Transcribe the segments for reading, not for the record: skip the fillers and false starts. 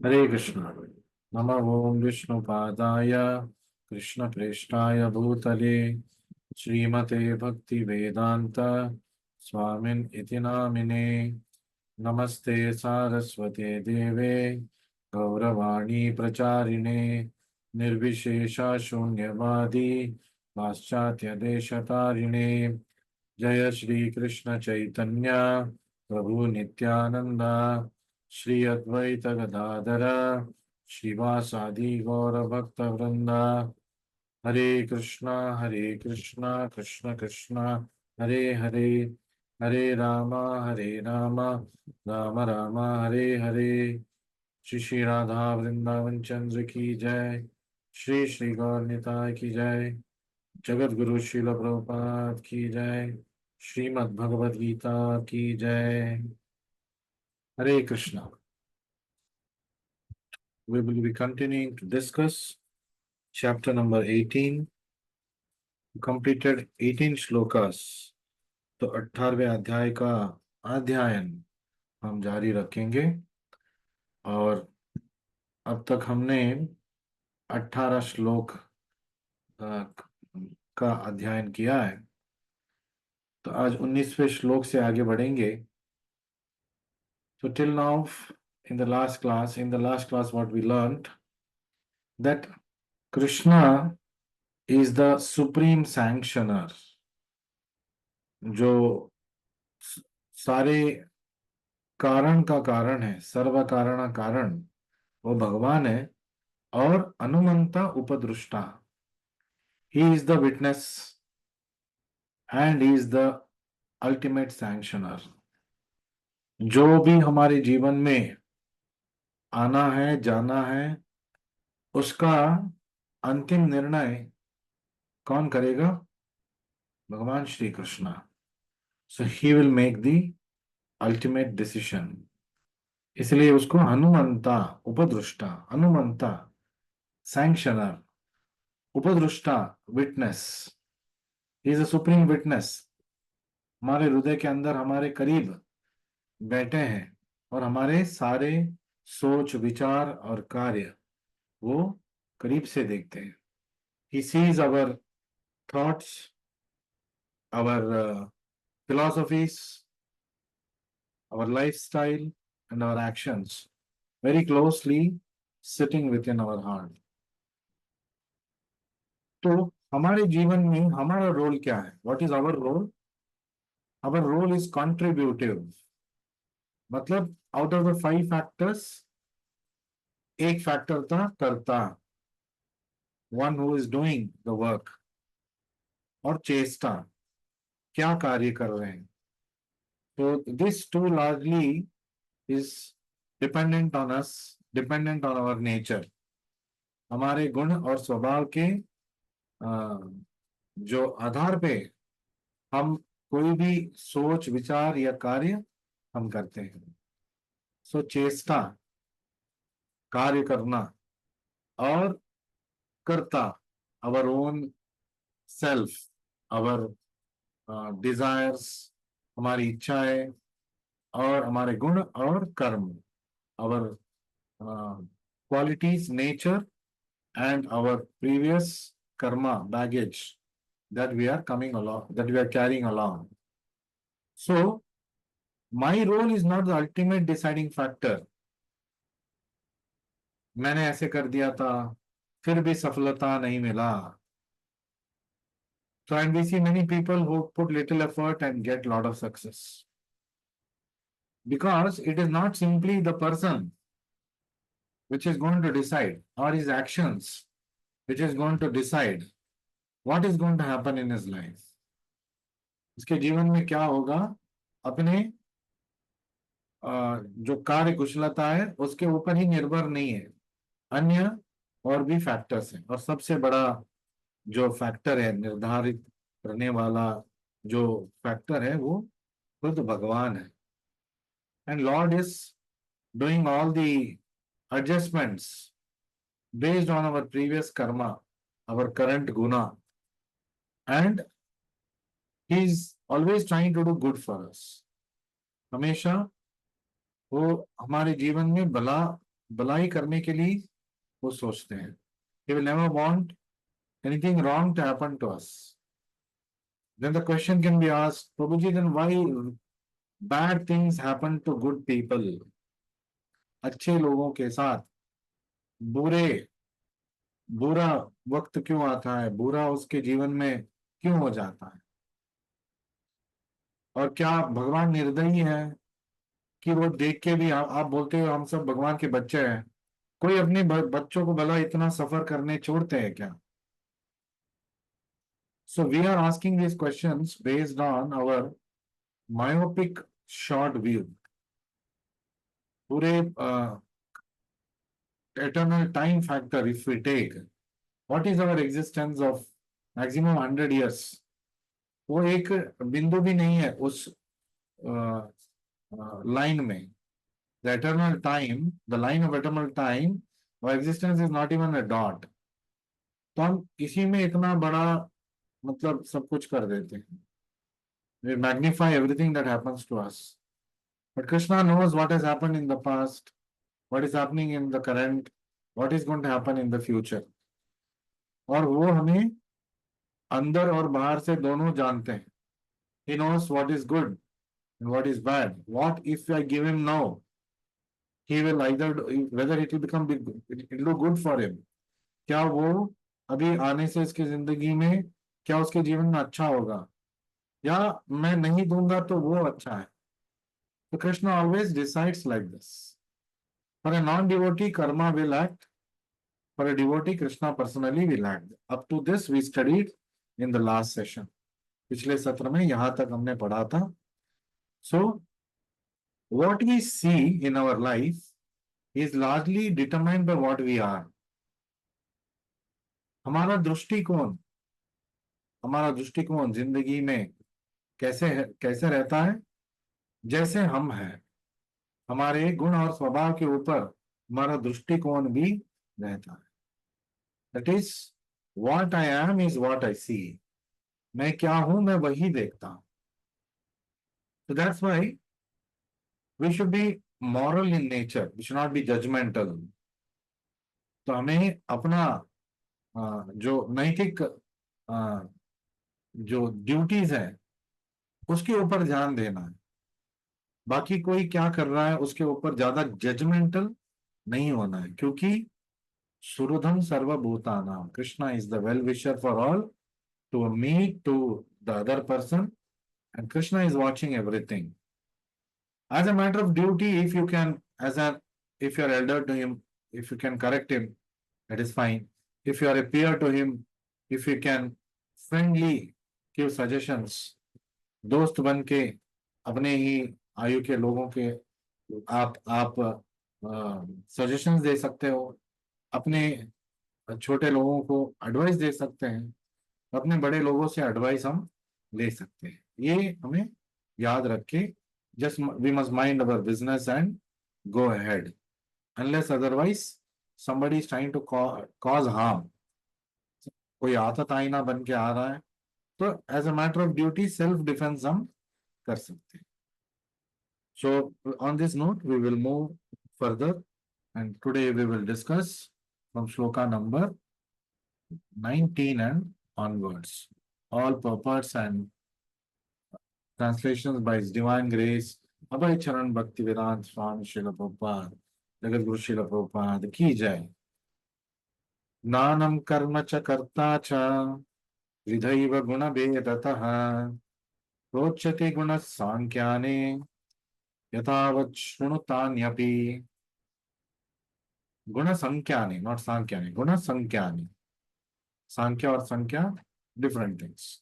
हरे कृष्ण। नमः ओं विष्णुपादाय कृष्णप्रेष्ठाय भूतले श्रीमते भक्ति वेदांत स्वामिन् इति नामिने। नमस्ते सारस्वते देवे गौरवाणी प्रचारिणे निर्विशेषा शून्यवादी पाश्चात्य देशतारिणे। जय श्री कृष्ण चैतन्य प्रभु नित्यानंद श्री अद्वैत गदाधर श्रीवासादि गौर भक्त वृंदा। हरे कृष्णा कृष्ण कृष्ण हरे हरे, हरे राम राम राम हरे हरे। श्री श्री राधा वृंदावन चंद्र की जय। श्री श्री गौर निताय की जय। जगत गुरु श्रील प्रभुपाद की जय। श्रीमद् भगवद गीता की जय। हरे Krishna. We will be continuing to discuss chapter number 18. Completed 18 shlokas. तो 18वें अध्याय का अध्ययन हम जारी रखेंगे। और अब तक हमने 18 श्लोक का अध्ययन किया है। तो आज 19वें श्लोक से आगे बढ़ेंगे। So till now, in the last class, what we learned that Krishna is the supreme sanctioner, जो सारे कारण का कारण है, सर्व कारण कारण वो भगवान है। और अनुमंता उपदृष्टा, he is the witness and he is the ultimate sanctioner। जो भी हमारे जीवन में आना है जाना है उसका अंतिम निर्णय कौन करेगा? भगवान Shri Krishna. So he will make the ultimate decision. इसलिए उसको हनुमंता उपदृष्टा, हनुमंता सैंक्शनर, उपदृष्टा witness, he is a supreme witness. हमारे हृदय के अंदर हमारे करीब बैठे हैं और हमारे सारे सोच विचार और कार्य वो करीब से देखते हैं। He sees our thoughts, our philosophies, our lifestyle, and our actions very closely sitting within our heart। तो हमारे जीवन में हमारा रोल क्या है? What is our role? Our role is contributive। मतलब out of the 5 factors, एक फैक्टर था कर्ता, one who is doing the work, और चेष्टा, क्या कार्य कर रहे हैं। So this two largely is dependent on us, dependent on our nature। हमारे गुण और स्वभाव के जो आधार पे हम कोई भी सोच विचार या कार्य हम करते हैं। सो चेष्टा, कार्य करना, और कर्ता, our own self, our desires, हमारी इच्छाएं, और हमारे गुण और कर्म, our qualities nature, and our previous karma baggage that we are coming along, that we are carrying along। So my role is not the ultimate deciding factor। मैंने ऐसे कर दिया था फिर भी सफलता नहीं मिला। So and we see many people who put little effort and get lot of success, because it is not simply the person which is going to decide, or his actions which is going to decide what is going to happen in his life। उसके जीवन में क्या होगा अपने जो कार्य कुशलता है उसके ऊपर ही निर्भर नहीं है, अन्य और भी फैक्टर्स हैं। और सबसे बड़ा जो फैक्टर है निर्धारित करने वाला जो फैक्टर है वो खुद भगवान है। And lord is doing all the adjustments based on our previous karma, our current guna, and he is always trying to do good for us. हमेशा वो हमारे जीवन में भला भलाई करने के लिए वो सोचते हैं. He will never want anything wrong to happen to us. Then the question can be asked, Prabhuji, then why bad things happen to good people? अच्छे लोगों के साथ बुरे बुरा वक्त क्यों आता है, बुरा उसके जीवन में क्यों हो जाता है? और क्या भगवान निर्दयी है कि वो देख के भी आप बोलते हो हम सब भगवान के बच्चे हैं, कोई अपने बच्चों को भला इतना सफर करने छोड़ते हैं क्या? So we are asking these questions based on our myopic short view. पूरे eternal time factor if we take, what is our existence of maximum 100 years? वो एक बिंदु भी नहीं है उस लाइन में. The eternal time, the line of eternal time, our existence is not even a dot. तो हम इसी में इतना बड़ा मतलब सब कुछ कर देते हैं. We magnify everything that happens to us. But Krishna knows what has happened in the past, what is happening in the current, what is going to happen in the future. और वो हमें अंदर और बाहर से दोनों जानते हैं. He knows what is good and what is bad. What if I give him now? He will either whether it will become it will do good for him. क्या वो अभी आने से इसकी जिंदगी में क्या उसके जीवन में अच्छा होगा, या मैं नहीं दूंगा तो वो अच्छा है. So Krishna always decides like this. For a non-devotee, karma will act. For a devotee, Krishna personally will act. Up to this we studied in the last session. पिछले सत्र में यहां तक हमने पढ़ा था. So what we see in our life is largely determined by what we are. हमारा दृष्टिकोण जिंदगी में कैसे रहता है, जैसे हम हैं. हमारे गुण और स्वभाव के ऊपर हमारा दृष्टिकोण भी रहता है. That is, what I am is what I see. मैं क्या हूं मैं वही देखता हूं. So that's why we should be moral in nature. We should not be judgmental. तो हमें अपना जो नैतिक जो ड्यूटीज है उसके ऊपर ध्यान देना है. बाकी कोई क्या कर रहा है उसके ऊपर ज्यादा जजमेंटल नहीं होना है, क्योंकि सुहृदम सर्वभूतानां, Krishna is the well wisher for all, to me, to the other person, and Krishna is watching everything. As a matter of duty, if you can, if you are elder to him, if you can correct him, that is fine. If you are a peer to him, if you can friendly give suggestions, दोस्त बन के अपने ही आयु के लोगों के आप suggestions दे सकते हो, अपने छोटे लोगों को एडवाइस दे सकते हैं, अपने बड़े लोगों से एडवाइस हम ले सकते हैं. ये हमें याद रखे. Just we must mind our business and go ahead, unless otherwise somebody is trying to cause harm. कोई आतत आईना बन के आ रहा है तो as a matter of duty self defence हम कर सकते हैं. So on this note we will move further, and today we will discuss from shloka number 19 and onwards. All purports and translations by His Divine Grace, Abhay Charan Bhaktivedanta Swami Srila Prabhupada, Jagat Guru Srila Prabhupada की जय. ज्ञानम कर्म च कर्ता च विधैव गुण भेदतः प्रोच्यते गुण सांख्याने यथावत् शृणुतान्यपि. गुण संख्याने, not सांख्याने, गुण संख्याने. Sankhya or Sankhya, different things.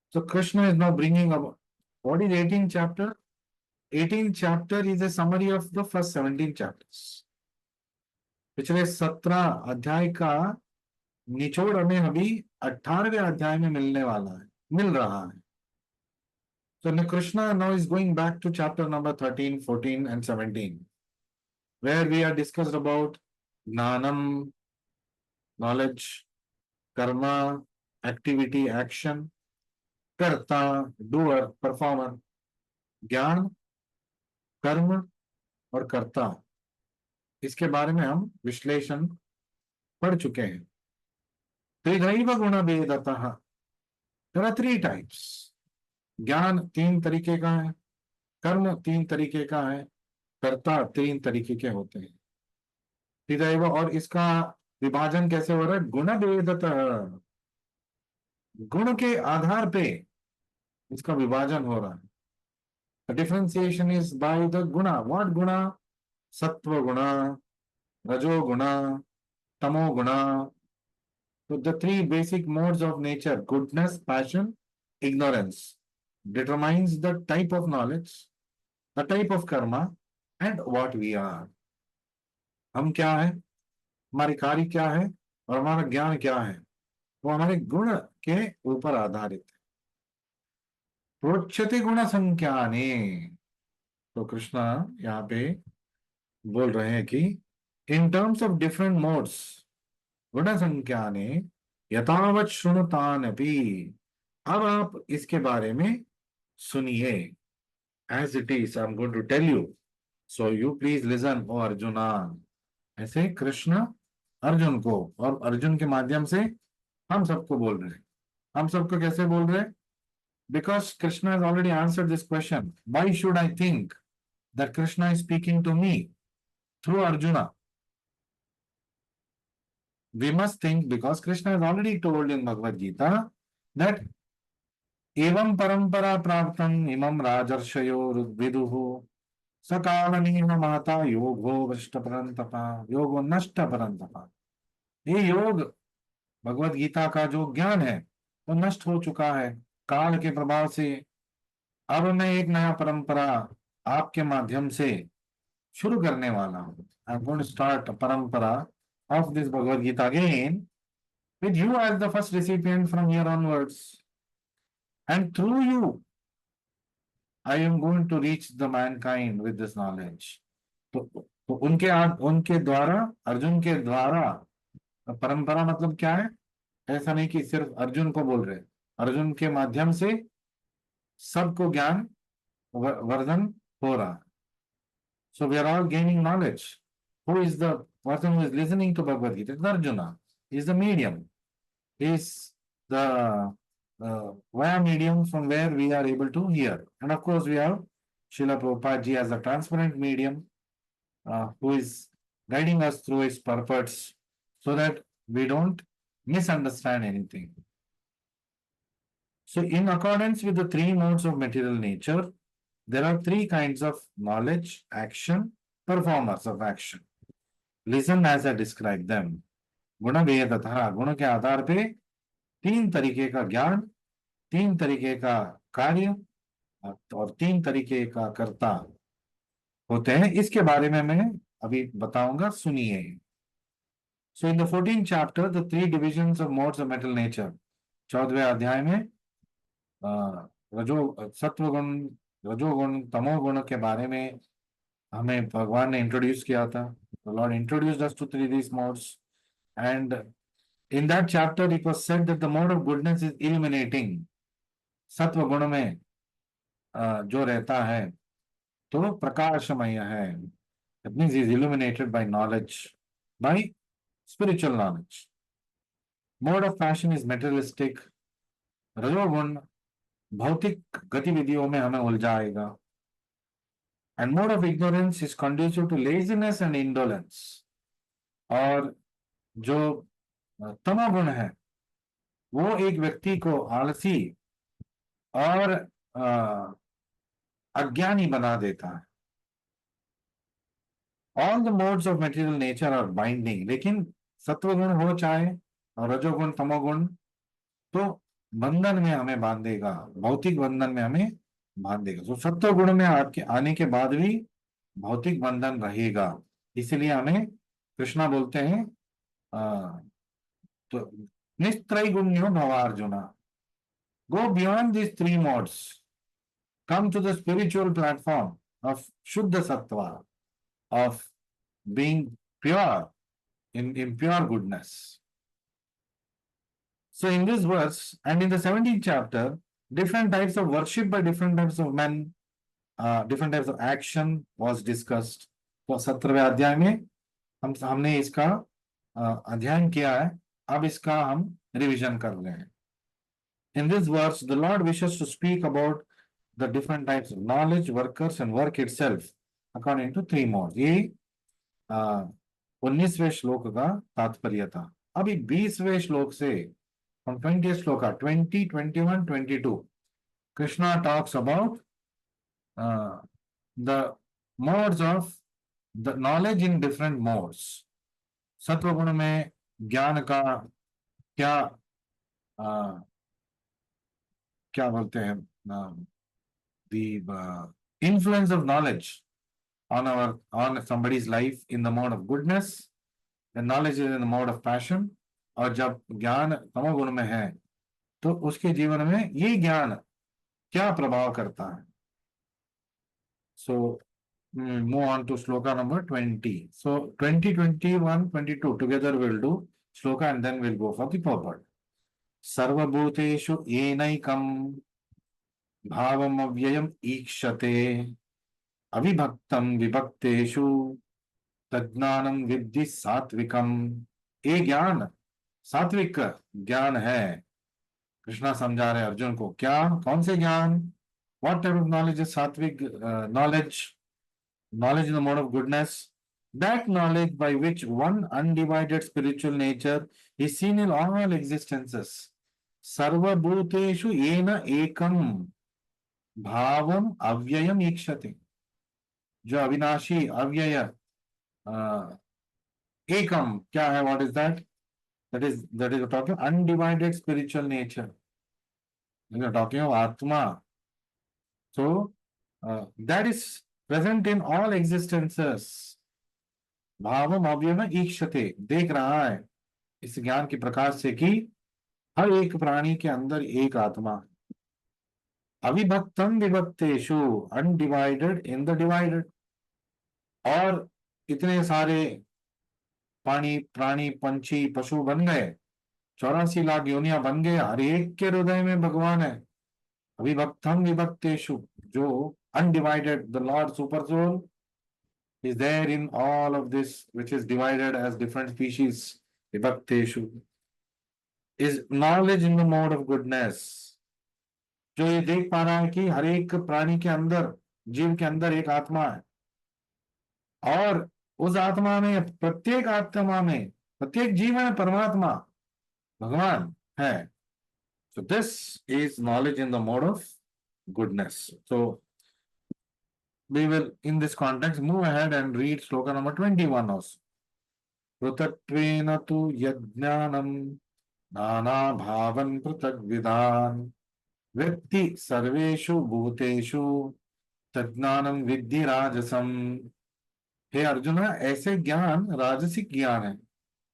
So Krishna is now bringing up, what is 18th chapter? 18th chapter is a summary of the first 17 chapters. पिछले 17 अध्याय का निचोड़ हमें अभी 18वें अध्याय में मिल रहा है. So Krishna now is going back to chapter number 13, 14 and 17, where we are discussed about Gnanam, knowledge, Karma, activity, action, Karta, doer, performer, ज्ञान, कर्म और कर्ता. इसके बारे में हम विश्लेषण पढ़ चुके हैं। त्रिदैव गुण भेदतः, देयर आर थ्री टाइप्स। ज्ञान तीन तरीके का है, कर्म तीन तरीके का है, कर्ता तीन तरीके के होते हैं। त्रिदैव, और इसका विभाजन कैसे हो रहा है? गुण भेदतः, गुण के आधार पे इसका विभाजन हो रहा है। The differentiation is by the guna. What guna? Sattva guna, Rajo guna, Tamo guna. So the three basic modes of nature, goodness, passion, ignorance, determines the type of knowledge, the type of karma, and what we are. हम क्या है, हमारी कार्य क्या है, और हमारा ज्ञान क्या है, वो हमारे गुण के ऊपर आधारित है। प्रोच्यते गुण संख्याने, तो कृष्णा यहाँ पे बोल रहे हैं कि in terms of different modes गुण संख्याने यथावत शृणुतानपि, अब आप इसके बारे में सुनिए। As it is I am going to tell you, so you please listen ओ अर्जुना। ऐसे कृष्ण अर्जुन को, और अर्जुन के माध्यम से हम सबको बोल रहे हैं। हम सबको कैसे बोल रहे हैं? Because Krishna has already answered this question, why should I think that Krishna is speaking to me through Arjuna? We must think, because Krishna has already told in Bhagavad Gita that evam parampara praptam imam rajarshyo viduhu sakalanina mahata yogo vrishta parantapa yogo nashta parantapa। ये योग, भगवत गीता का जो ज्ञान है वो नष्ट हो चुका है काल के प्रभाव से। अब मैं एक नया परंपरा आपके माध्यम से शुरू करने वाला हूं। I am going to start a parampara of this Bhagavad Gita again with you as the first recipient from here onwards, and through you I am going to reach the mankind with this knowledge। तो उनके द्वारा, अर्जुन के द्वारा, परंपरा मतलब क्या है? ऐसा नहीं कि सिर्फ अर्जुन को बोल रहे, अर्जुन के माध्यम से सबको ज्ञान वर्धन हो रहा। So we are all gaining knowledge. Who is the person who is listening to Bhagavad Gita? It's Arjuna. He is the medium. He is the via medium from where we are able to hear. And of course, we have Srila Prabhupada ji as a transparent medium who is guiding us through his purports so that we don't misunderstand anything. So, in accordance with the three modes of material nature, there are three kinds of knowledge, action, performers of action. Listen as I describe them. गुण भेदतः, गुण के आधार पे तीन तरीके का ज्ञान, तीन तरीके का कार्य और तीन तरीके का कर्ता होते हैं। इसके बारे में मैं अभी बताऊंगा, सुनिए। So in the 14th chapter, the three divisions of modes of mental nature, 14वें अध्याय में सत्वगुण, रजोगुण, तमोगुण के बारे में हमें भगवान ने इंट्रोड्यूस किया था। The Lord introduced us to three these modes, and in that chapter it was said that the mode of goodness is illuminating। सत्व गुण में जो रहता है तो प्रकाशमय है। That means he is illuminated by knowledge, by spiritual knowledge। Mode of passion is materialistic। रजोगुण भौतिक गतिविधियों में हमें उलझाएगा। And mode of ignorance is conducive to laziness and indolence। और जो तमोगुण है वो एक व्यक्ति को आलसी और अज्ञानी बना देता है। All the modes of material nature are binding, लेकिन सत्वगुण हो चाहे और रजोगुण तमोगुण, तो बंधन में हमें बांधेगा, भौतिक बंधन में हमें बांधेगा। तो सत्व गुण में आने के बाद भी भौतिक बंधन रहेगा। इसलिए हमें कृष्णा बोलते हैं तो निस्त्रैगुण्यो भवार्जुना, go beyond this three modes, come to the spiritual platform of Shuddha Sattva, of being pure in pure goodness. So in this verse and in the 17th chapter, different types of worship by different types of men, different types of action was discussed। तो 17वें अध्याय में हमने इसका अध्ययन किया है, अब इसका हम रिवीजन कर रहे हैं. In this verse, the Lord wishes to speak about the different types of knowledge, workers, and work itself according to three modes. ये 19वें श्लोक का तात्पर्य था. अभी 20वें श्लोक से from 20th shloka 20, 21, 22, Krishna talks about the modes of the knowledge in different modes. सत्वगुण में ज्ञान का क्या क्या बोलते हैं, the influence of knowledge on somebody's life in the mode of goodness, the knowledge is in the mode of passion. और जब ज्ञान तमोगुण में है तो उसके जीवन में ये ज्ञान क्या प्रभाव करता है. So move on to sloka number 20. So 20, 21, 22 together we'll do sloka and then we'll go for the purport. सर्वभूतेषु येनैकं भावमव्ययम् ईक्षते अविभक्तं विभक्तेषु तज्ज्ञानं विद्धि सात्विकम. ये ज्ञान सात्विक ज्ञान है. कृष्णा समझा रहे अर्जुन को, क्या, कौन से ज्ञान, what type of knowledge is sattvic knowledge? Knowledge in the mode of goodness, that knowledge by which one undivided spiritual nature is seen in all existences. सर्वभूतेषु येन एकम भावम अव्ययम ईक्षते. जो अविनाशी अव्यय एकम क्या है, what is that? That is talking undivided spiritual nature. We are talking of Atma. So that is present in all existences. भावम अव्ययम ईक्षते, देख रहा है इस ज्ञान के प्रकाश से कि हर एक प्राणी के अंदर एक आत्मा. अविभक्तम विभक्तेषु, अनडिवाइडेड इन द डिवाइडेड. और इतने सारे प्राणी पंछी पशु बन गए, 84 लाख योनियां बन गए, हर एक के हृदय में भगवान है. अविभक्तम विभक्तेषु, जो undivided, the lord supersoul is there in all of this which is divided as different species. Vibhakteshu is knowledge in the mode of goodness. जो ये देख पा रहा है कि हर एक प्राणी के अंदर, जीव के अंदर एक आत्मा है, और उस आत्मा में, प्रत्येक आत्मा में, प्रत्येक जीव में परमात्मा भगवान है. So this is knowledge in the mode of goodness. So we will, in this context, move ahead and read sloka number 21 also. पृथक्त्वेन तु यज्ञानं नाना भावं पृथग्विधान् व्यक्ति सर्वेषु भूतेषु तज्ज्ञानं विद्धि राजसम. हे अर्जुन, ऐसे ज्ञान राजसिक ज्ञान है.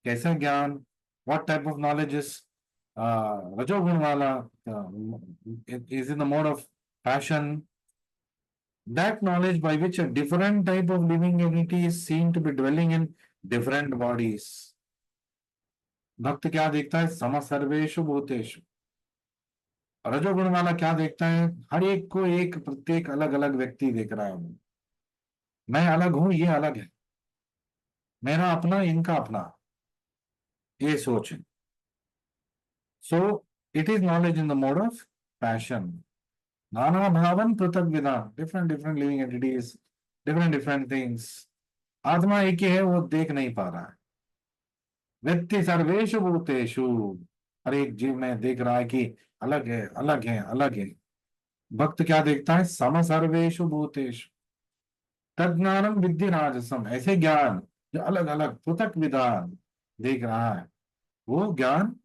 कैसा ज्ञान? What type of knowledge is रजोगुण वाला, is in the mode of passion. That knowledge by which a different type of living entity is seen to be dwelling in different bodies. भक्त क्या देखता है? सम सर्वेषु भूतेषु. रजोगुण वाला क्या देखता है? हर एक को एक, प्रत्येक अलग अलग व्यक्ति देख रहा है. मैं अलग हूं, ये अलग है, मेरा अपना, इनका अपना, ये सोच है. So it is knowledge in the mode of passion. नाना भावन पृथक विधा, different living entities, different things. आत्मा एक ही है, वो देख नहीं पा रहा है. व्यक्ति सर्वेषु भूतेषु, हर एक जीव में देख रहा है कि अलग है, अलग है, अलग है. भक्त क्या देखता है? सम सर्वेषु भूतेषु तज्ज्ञानम विद्धि राजसम. ऐसे ज्ञान जो अलग अलग पृथक विधान देख रहा है, वो ज्ञान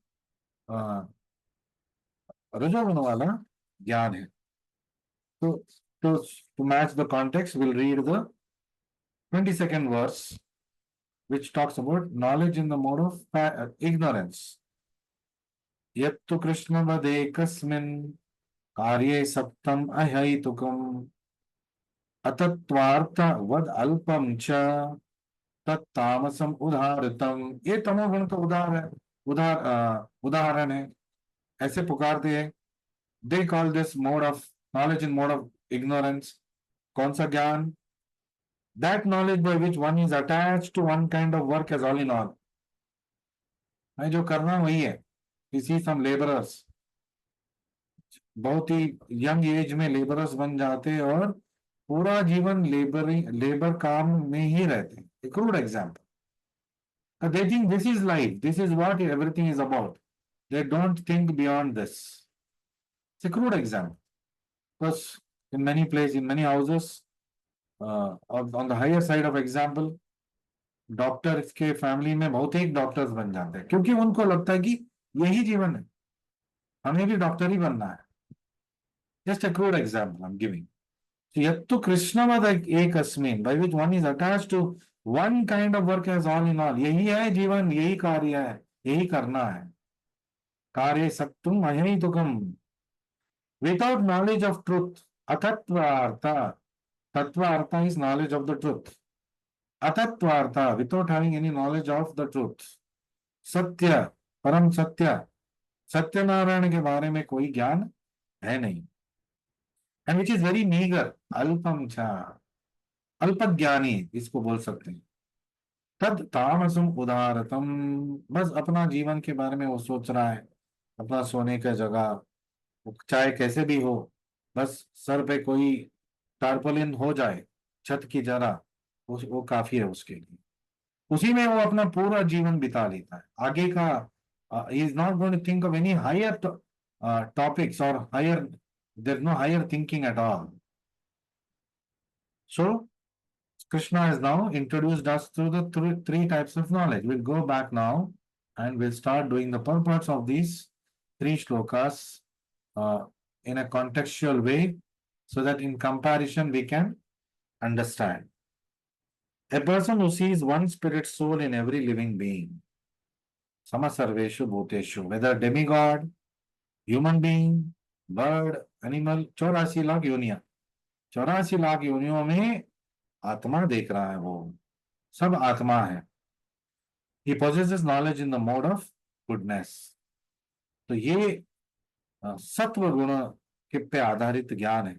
रजोगुण वाला ज्ञान है. To match the context, we'll read the 22nd verse, which talks about knowledge in the mode of ignorance. यत्तु कृष्ण वदे कस्मिन् कार्ये सप्तम अहैतुकम् अतत्वार्थ वद अल्पम च तत्तामसम उदाहृतम. ये तमोगुण का उदाहरण है. ऐसे पुकारते हैं. They call this mode of knowledge in mode of ignorance. कौन सा ज्ञान? That knowledge by which one is attached to one kind of work as all in all. मैं जो कर रहा हूं वही है. You see some laborers, बहुत ही यंग एज में लेबरर्स बन जाते हैं और पूरा जीवन लेबर काम में ही रहते हैं. A crude example. They think this is life, this is what everything is about. They don't think beyond this. It's a crude example. Because in many places, in many houses, on the higher side of example, doctor के family में बहुत ही doctors बन जाते हैं क्योंकि उनको लगता है कि यही जीवन है, हमें भी डॉक्टर ही बनना है. Just a crude example I am giving. यत्तु कृष्णवद एक अस्मिन, by which one is attached to one kind of work as all in all. यही है जीवन, यही कार्य है, यही करना है. कार्य सक्तुम अहेतुकम. विदाउट नॉलेज ऑफ ट्रुथ, अतत्वार्थ. तत्वार्थ is knowledge of the truth. अतत्वार्थ, without having any knowledge of the truth. सत्य, परम सत्य, सत्यनारायण के बारे में कोई ज्ञान है नहीं. And which is very meagre, अल्पम चा, अल्पज्ञानी इसको बोल सकते हैं. तद तामसम उदारतम. बस अपना जीवन के बारे में वो सोच रहा है, अपना सोने का जगह, चाहे कैसे भी हो, बस सर पे कोई टारपोलिन हो जाए, छत की जरा, वो काफी है उसके लिए. उसी में वो अपना पूरा जीवन बिता लेता है. आगे का he is not going to think of any higher topics or higher, there's no higher thinking at all. So Krishna has now introduced us to the three types of knowledge. We'll go back now and we'll start doing the purports of these three shlokas in a contextual way so that in comparison we can understand. A person who sees one spirit soul in every living being, samasarveshu bhuteshu, whether demigod, human being, bird, animal, 84 lakh योनिया, 84 lakh योनियों में आत्मा देख रहा है. वो सब आत्मा है. He possesses knowledge in the mode of goodness. तो ये सत्व गुण के पे आधारित ज्ञान है.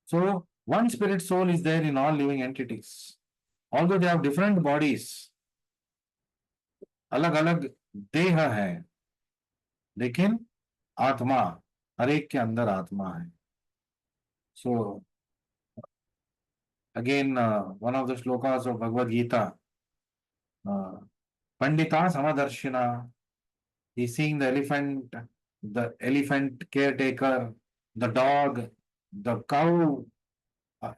So one spirit soul is there in all living entities. Although they have different bodies, अलग अलग देह है, लेकिन आत्मा हर एक के अंदर आत्मा है. So again, one of the shlokas of Bhagavad Gita, Pandita Samadarshina, he's seeing the elephant caretaker, the dog, the cow,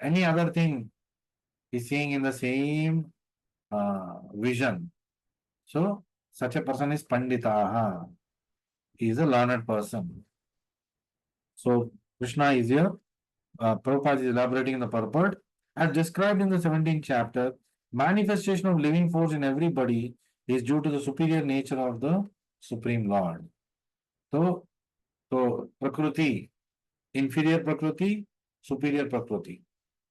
any other thing, he's seeing in the same vision. So such a person is Pandita. He is a learned person. So Krishna is here. Prabhupada is elaborating in the purport. As described in the 17th chapter, manifestation of living force in everybody is due to the superior nature of the Supreme Lord. So Prakriti, inferior Prakriti, superior Prakriti.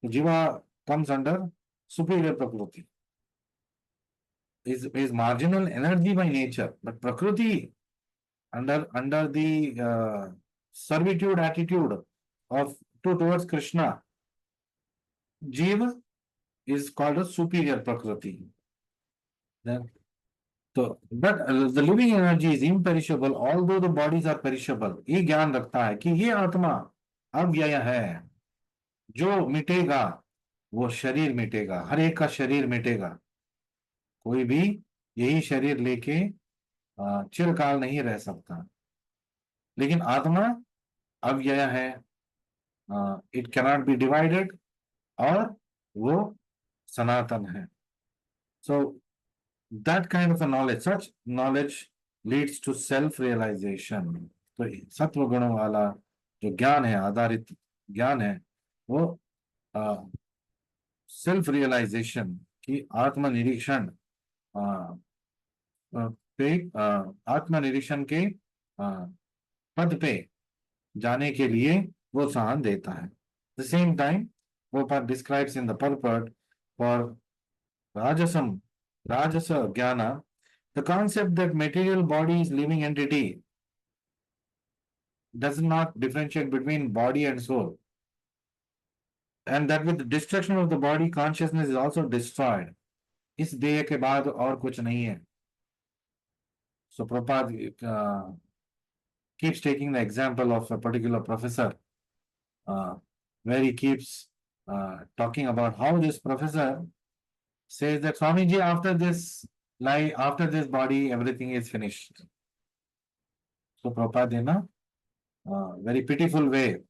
So Jiva comes under superior Prakriti. Is marginal energy by nature, but Prakriti under the servitude attitude of towards Krishna, Jiva is called a superior Prakriti. Then, so, but the living energy is imperishable, although the bodies are perishable. ये ज्ञान रखता है कि ये आत्मा अव्यय है. जो मिटेगा वो शरीर मिटेगा, हर एक का शरीर मिटेगा. कोई भी यही शरीर लेके चिरकाल नहीं रह सकता. लेकिन आत्मा अव्यय है. इट कैनॉट बी डिवाइडेड, और वो सनातन है. So that kind of a knowledge, such knowledge leads to self-realization. तो सत्व गुणों वाला जो ज्ञान है, आधारित ज्ञान है, वो सेल्फ रियलाइजेशन की आत्मनिरीक्षण पे, आत्मनिरीक्षण के पद पे जाने के लिए वो साहन देता है. The same time, Prabhupada describes in the purport for Rajasa Jnana, the concept that material body is living entity does not differentiate between body and soul. and that with the destruction of the body, consciousness is also destroyed. इस देह के बाद और कुछ नहीं है. So Prabhupada keeps taking the example of a particular professor, where he keeps talking about how this professor says that Swamiji, after this life, after this body, everything is finished. So Prabhupada, in a very pitiful way,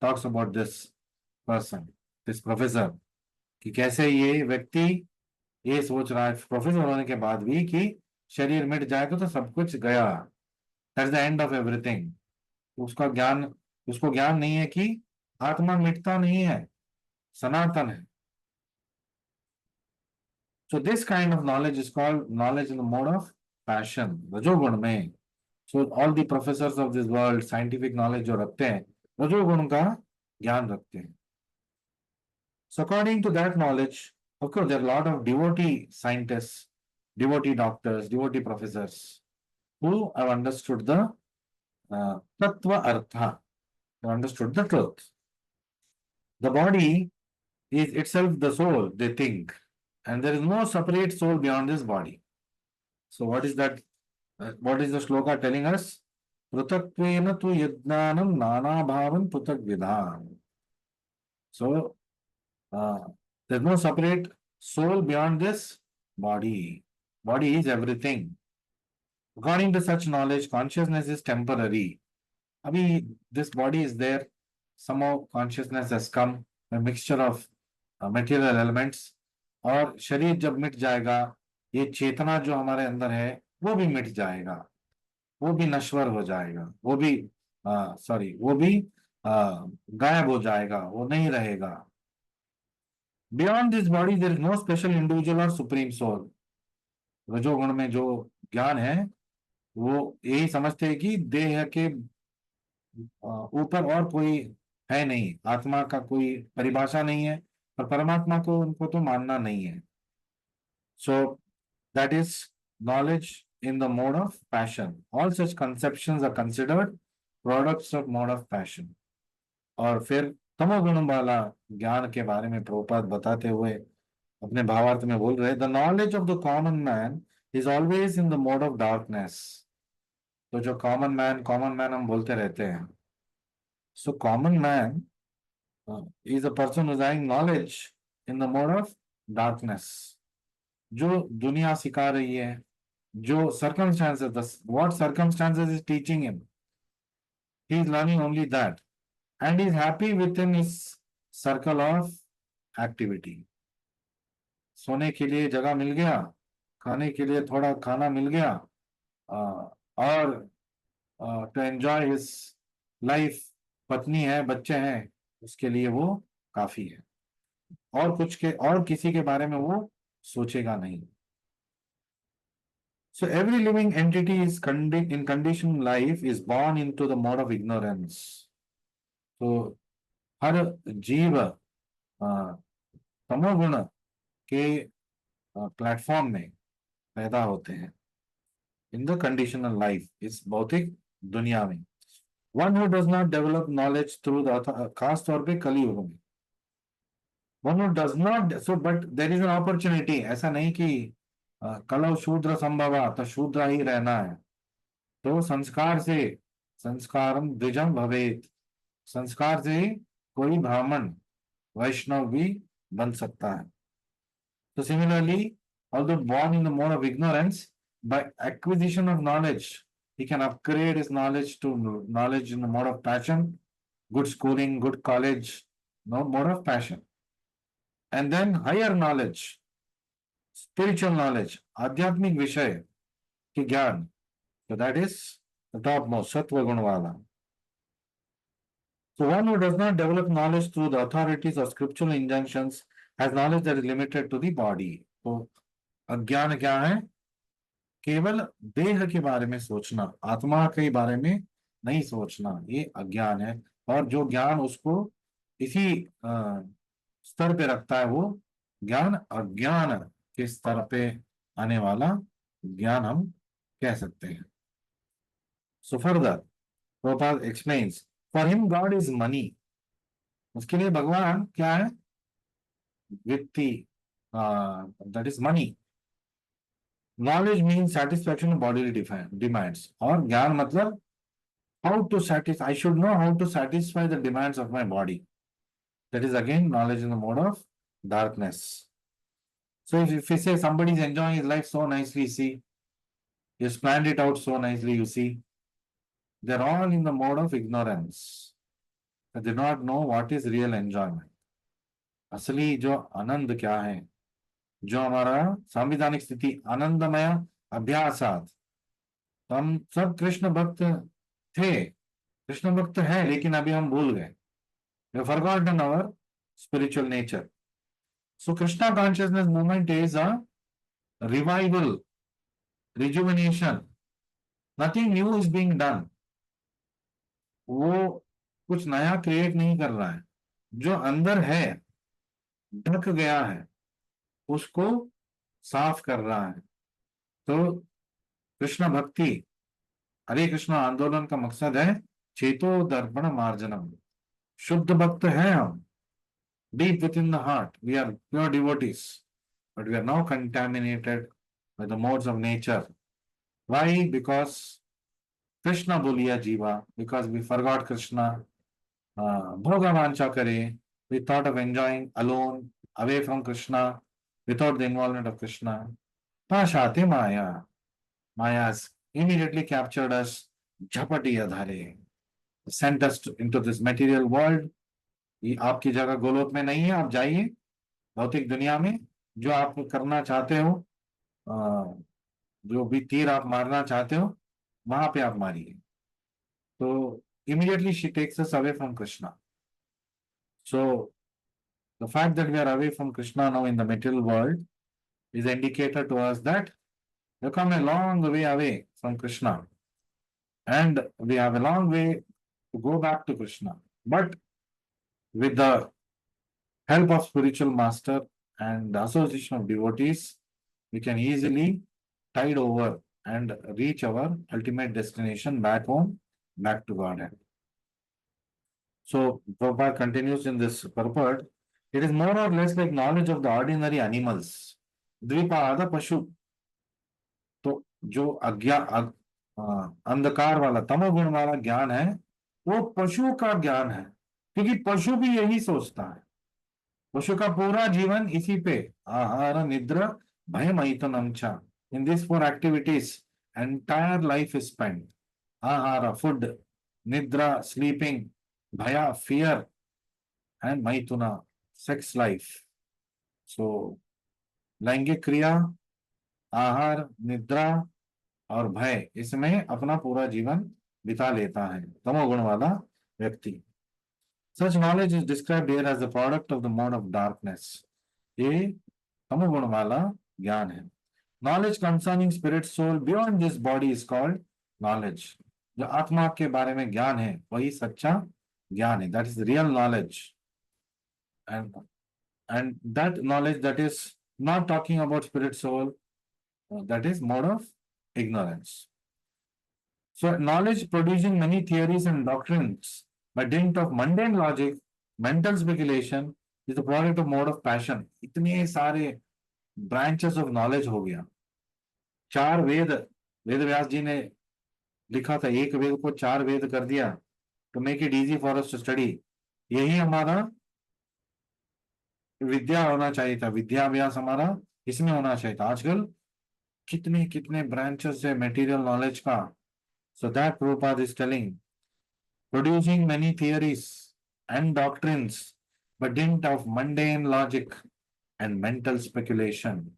talks about this person, this professor, कि कैसे ये व्यक्ति ये सोच रहा है professor होने के बाद भी कि शरीर मिट जाएगा तो सब कुछ गया, that's the end of everything. उसको ज्ञान नहीं है कि आत्मा मिटता नहीं है, सनातन है. So this kind of knowledge is called knowledge in the mode of passion, रजोगुण में. So all the professors of this world scientific knowledge जो रखते हैं रजोगुण का ज्ञान रखते हैं. So according to that knowledge, of course, there are a lot of devotee scientists, devotee doctors, devotee professors who have understood the tattva artha, have understood the truth. The body is itself the soul, they think, and there is no separate soul beyond this body. So what is that? What is the shloka telling us? Prutatvena tu yajnanam nana bhavan putak vidhan. So there's no separate soul beyond this body. Body is everything. According to such knowledge, consciousness is temporary. Abhi, this body is there. Somehow consciousness has come, a mixture of material elements. और शरीर जब मिट जाएगा, ये चेतना जो हमारे अंदर है वो भी मिट जाएगा, वो भी नश्वर हो जाएगा, वो भी गायब हो जाएगा, वो नहीं रहेगा. Beyond this body, there is no special individual or supreme soul. रजोगुण में जो ज्ञान है वो यही समझते हैं कि देह के ऊपर और कोई है नहीं, आत्मा का कोई परिभाषा नहीं है, और परमात्मा को उनको तो मानना नहीं है. So that is knowledge in the mode of passion. All such conceptions are considered products of mode of passion. और फिर तमोगुण वाला ज्ञान के बारे में प्रभुपाद बताते हुए अपने भावार्थ में बोल रहे, the knowledge of the common man is always in the mode of darkness. तो जो कॉमन मैन हम बोलते रहते हैं, so common man is a person who's having knowledge in the mode of darkness. जो दुनिया सिखा रही है, जो circumstances, what circumstances is teaching him, he is learning only that, and he is happy within his circle of activity. सोने के लिए जगह मिल गया, खाने के लिए थोड़ा खाना मिल गया, और to enjoy his life, पत्नी है, बच्चे हैं, उसके लिए वो काफी है, और किसी के बारे में वो सोचेगा नहीं. So every living entity is in conditioned life is born into the mode of ignorance. तो हर जीव तमोगुण के प्लेटफॉर्म में पैदा होते हैं, इन द कंडीशनल लाइफ, इस भौतिक दुनिया में. One who does not develop knowledge through the खास तौर पे कलयुग में, one who does not, so but there is an opportunity. ऐसा नहीं कि कलौ शूद्र संभवा तो शूद्र ही रहना है. तो संस्कार से संस्कारम द्विजम भवेत, संस्कार से कोई ब्राह्मण वैष्णव भी बन सकता है. So similarly, although born in the mode of ignorance, by acquisition of knowledge, he can upgrade his knowledge to knowledge in the mode of passion, good schooling, good college, no mode of passion. And then higher knowledge, spiritual knowledge, आध्यात्मिक विषय के ज्ञान, so that is the topmost, Sattva Gunwala. So one who does not develop knowledge through the authorities or scriptural injunctions has knowledge that is limited to the body. तो अज्ञान क्या है? केवल देह के बारे में सोचना, आत्मा के बारे में नहीं सोचना, ये अज्ञान है. और जो ज्ञान उसको इसी स्तर पे रखता है, वो ज्ञान अज्ञान के स्तर पे आने वाला ज्ञान हम कह सकते हैं. सो फर्दर प्रोपाल explains, for him God is money. उसके लिए भगवान क्या है? with the that is money. Knowledge means satisfaction of bodily demands. और ज्ञान मतलब how to satisfy. I should know how to satisfy the demands of my body. That is again knowledge in the mode of darkness. So if you say somebody is enjoying his life so nicely, see, he's planned it out so nicely, you see, they're all in the mode of ignorance. They do not know what is real enjoyment. असली जो आनंद क्या है, जो हमारा संविधानिक स्थिति आनंदमय अभ्यासात, तो हम सब कृष्ण भक्त थे, कृष्ण भक्त है, लेकिन अभी हम भूल गए. We have forgotten our spiritual nature. So Krishna consciousness movement is a revival, rejuvenation. Nothing new is being done. वो कुछ नया क्रिएट नहीं कर रहा है. जो अंदर है, ढक गया है, उसको साफ कर रहा है. तो कृष्ण भक्ति, हरे कृष्ण आंदोलन का मकसद है चेतो दर्पण मार्जनम. शुद्ध भक्त हैं हम. Deep within the heart, we are pure devotees, but we are now contaminated by the modes of nature. Why? Because Krishna Buliya Jiva, because we forgot Krishna. Bhoga Vancha Kare, we thought of enjoying alone, away from Krishna, without the involvement of Krishna. Pashate Maya. Mayas immediately captured us, Jhapati Adhare, sent us into this material world. ये आपकी जगह गोलोक में नहीं है, आप जाइए भौतिक दुनिया में, जो आप करना चाहते हो, जो भी तीर आप मारना चाहते हो, वहां पे आप मारिए. तो immediately she takes us away from Krishna. So the fact that we are away from Krishna now in the material world is an indicator to us that we come a long way away from Krishna, and we have a long way to go back to Krishna. But with the help of spiritual master and the association of devotees, we can easily tide over and reach our ultimate destination back home, back to Godhead. So Prabhupada continues in this purport. It is more or less like knowledge of the ordinary animals. द्विपाद पशु. तो जो अंधकार वाला तमोगुण वाला ज्ञान है, वो पशुओं का ज्ञान है, क्योंकि पशु भी यही सोचता है. पशु का पूरा जीवन इसी पे, आहार निद्रा भय मैथुनम च. In these four activities, entire life is spent. Ahara, food, nidra, sleeping, bhaya, fear, and maithuna, sex life. So, लैंगिक क्रिया, आहार, निद्रा और भय, इसमें अपना पूरा जीवन बिता लेता है तमोगुण वाला व्यक्ति. Such knowledge is described here as the product of the mode of darkness. ये तमोगुण वाला ज्ञान है. Knowledge concerning spirit soul beyond this body is called knowledge. जो आत्मा के बारे में ज्ञान है, वही सच्चा ज्ञान है. That is the real knowledge. And that knowledge that is not talking about spirit soul, that is mode of ignorance. So knowledge producing many theories and doctrines by dint of mundane logic, mental speculation is the product of mode of passion. इतने सारे branches of knowledge हो गया. 4 वेद, वेद व्यास जी ने लिखा था, एक वेद को 4 वेद कर दिया to make it easy for us to study. यही हमारा विद्या होना चाहिए था, विद्याभ्यास हमारा इसमें होना चाहिए था. आजकल कितने कितने ब्रांचेस है मटेरियल नॉलेज का. So that Prabhupada is telling, producing many theories and doctrines by dint of mundane logic and mental speculation.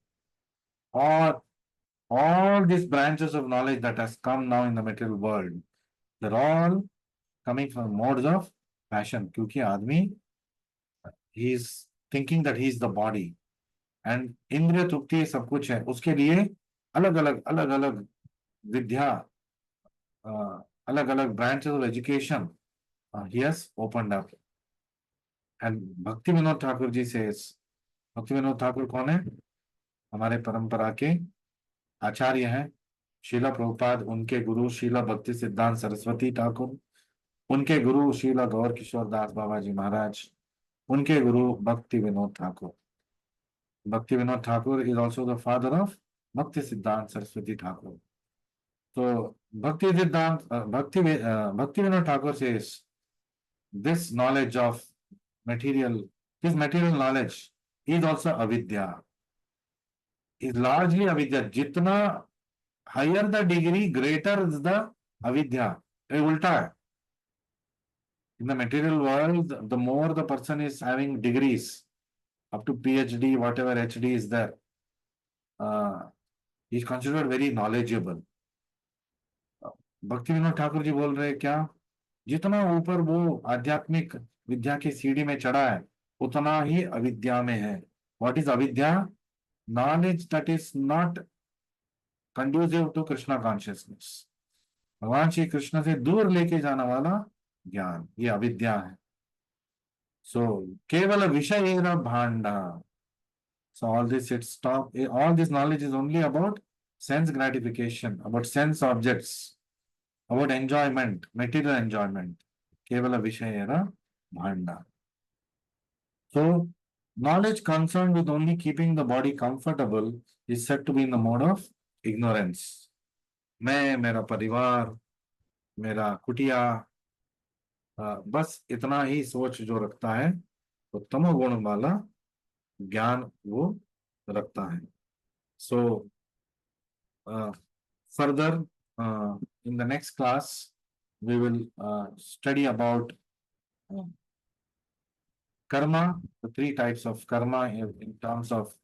Or all these branches of knowledge that has come now in the material world, they're all coming from modes of passion. क्योंकि आदमी, he is thinking that he is the body, and इंद्रिय तृप्ति सब कुछ है, उसके लिए अलग अलग विद्या, अलग अलग branches of education he has opened up. And भक्ति विनोद ठाकुर जी says, भक्ति विनोद ठाकुर कौन है? हमारे परंपरा के आचार्य हैं. शीला प्रभुपाद, उनके गुरु शीला भक्ति सिद्धांत सरस्वती ठाकुर, उनके गुरु शीला गौर किशोर दास बाबा जी महाराज, उनके गुरु भक्ति Vinod Thakur. Bhakti Vinod Thakur is also the father of Bhakti Siddhanta Saraswati Thakur. So Bhakti Vinod Thakur says this knowledge of material, his material knowledge is also avidya. Is largely avidya. Jitna higher the degree, greater is the avidya. ये उल्टा है. In the material world, the more the person is having degrees, up to PhD, whatever HD is there, he is considered very knowledgeable. भक्ति विनोद ठाकुर जी बोल रहे हैं क्या, जितना ऊपर वो आध्यात्मिक विद्या की सीढ़ी में चढ़ा है उतना ही अविद्या में है. What is avidya? Knowledge that is not conducive to Krishna consciousness. भगवान श्री कृष्ण से दूर लेके जाने वाला ज्ञान, ये अविद्या है. सो केवल विषय भांडा. So all this all this knowledge is only about sense gratification, about sense objects, about enjoyment, material enjoyment. Kevala Vishayana Bhanda. So knowledge concerned with only keeping the body comfortable is said to be in the mode of ignorance. मैं, मेरा परिवार, मेरा कुटिया, बस इतना ही सोच जो रखता है तो तमोगुण वाला ज्ञान वो रखता है. So further, in the next class, we will study about karma, the three types of karma in terms of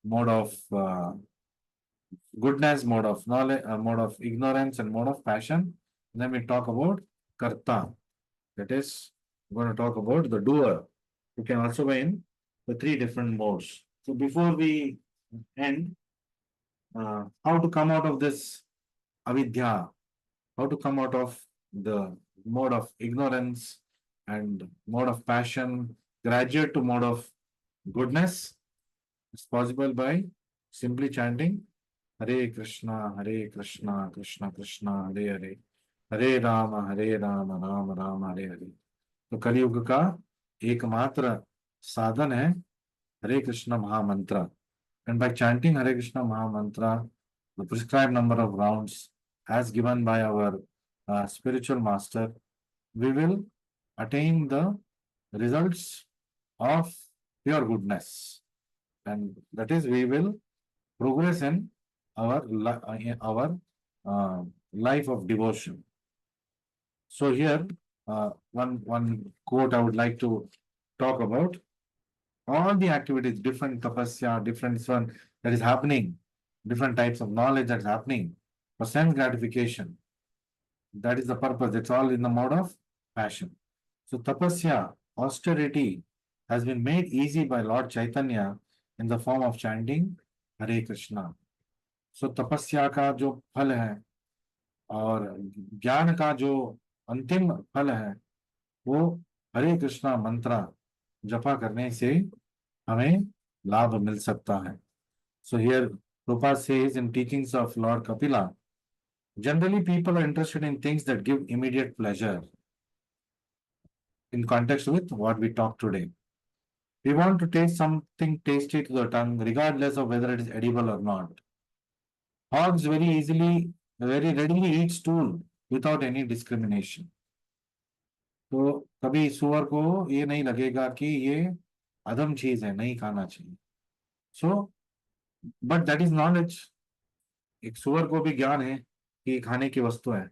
mode of goodness, mode of knowledge, mode of ignorance, and mode of passion. And then we talk about karta. That is, we're going to talk about the doer, who can also be in the three different modes. So before we end, how to come out of this avidya, how to come out of the mode of ignorance and mode of passion, graduate to mode of goodness. It's possible by simply chanting Hare Krishna, Krishna Krishna, Hare Hare, Hare Rama, Rama Rama, Hare Hare. तो कलियुग का एकमात्र साधन है हरे कृष्ण महामंत्र. And by chanting Hare Krishna Mahamantra, the prescribed number of rounds as given by our spiritual master, we will attain the results of pure goodness. And that is, we will progress in our life of devotion. So here, one quote I would like to talk about. All the activities, different tapasya, different one that is happening, different types of knowledge that's happening for sense gratification. That is the purpose. It's all in the mode of passion. So tapasya, austerity, has been made easy by Lord Chaitanya in the form of chanting Hare Krishna. So tapasya का जो फल है और ज्ञान का जो अंतिम फल है वो हरे कृष्णा मंत्र जपा करने से हमें लाभ मिल सकता है. So here Prabhupada says in teachings of Lord Kapila, generally people are interested in things that give immediate pleasure. In context with what we talked today, we want to taste something tasty to the tongue regardless of whether it is edible or not. Hogs very readily eat stool without any discrimination. तो कभी सुअर को ये नहीं लगेगा कि ये अधम चीज है, नहीं खाना चाहिए. So but that is knowledge. एक सुअर को भी ज्ञान है कि खाने की वस्तु है,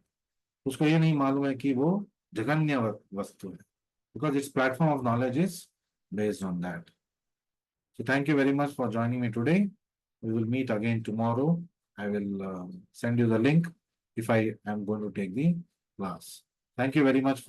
उसको ये नहीं मालूम है कि वो जघन्य वस्तु है, because it's platform of knowledge is based on that. So thank you very much for joining me today. We will meet again tomorrow. I will send you the link if I am going to take the class. Thank you very much for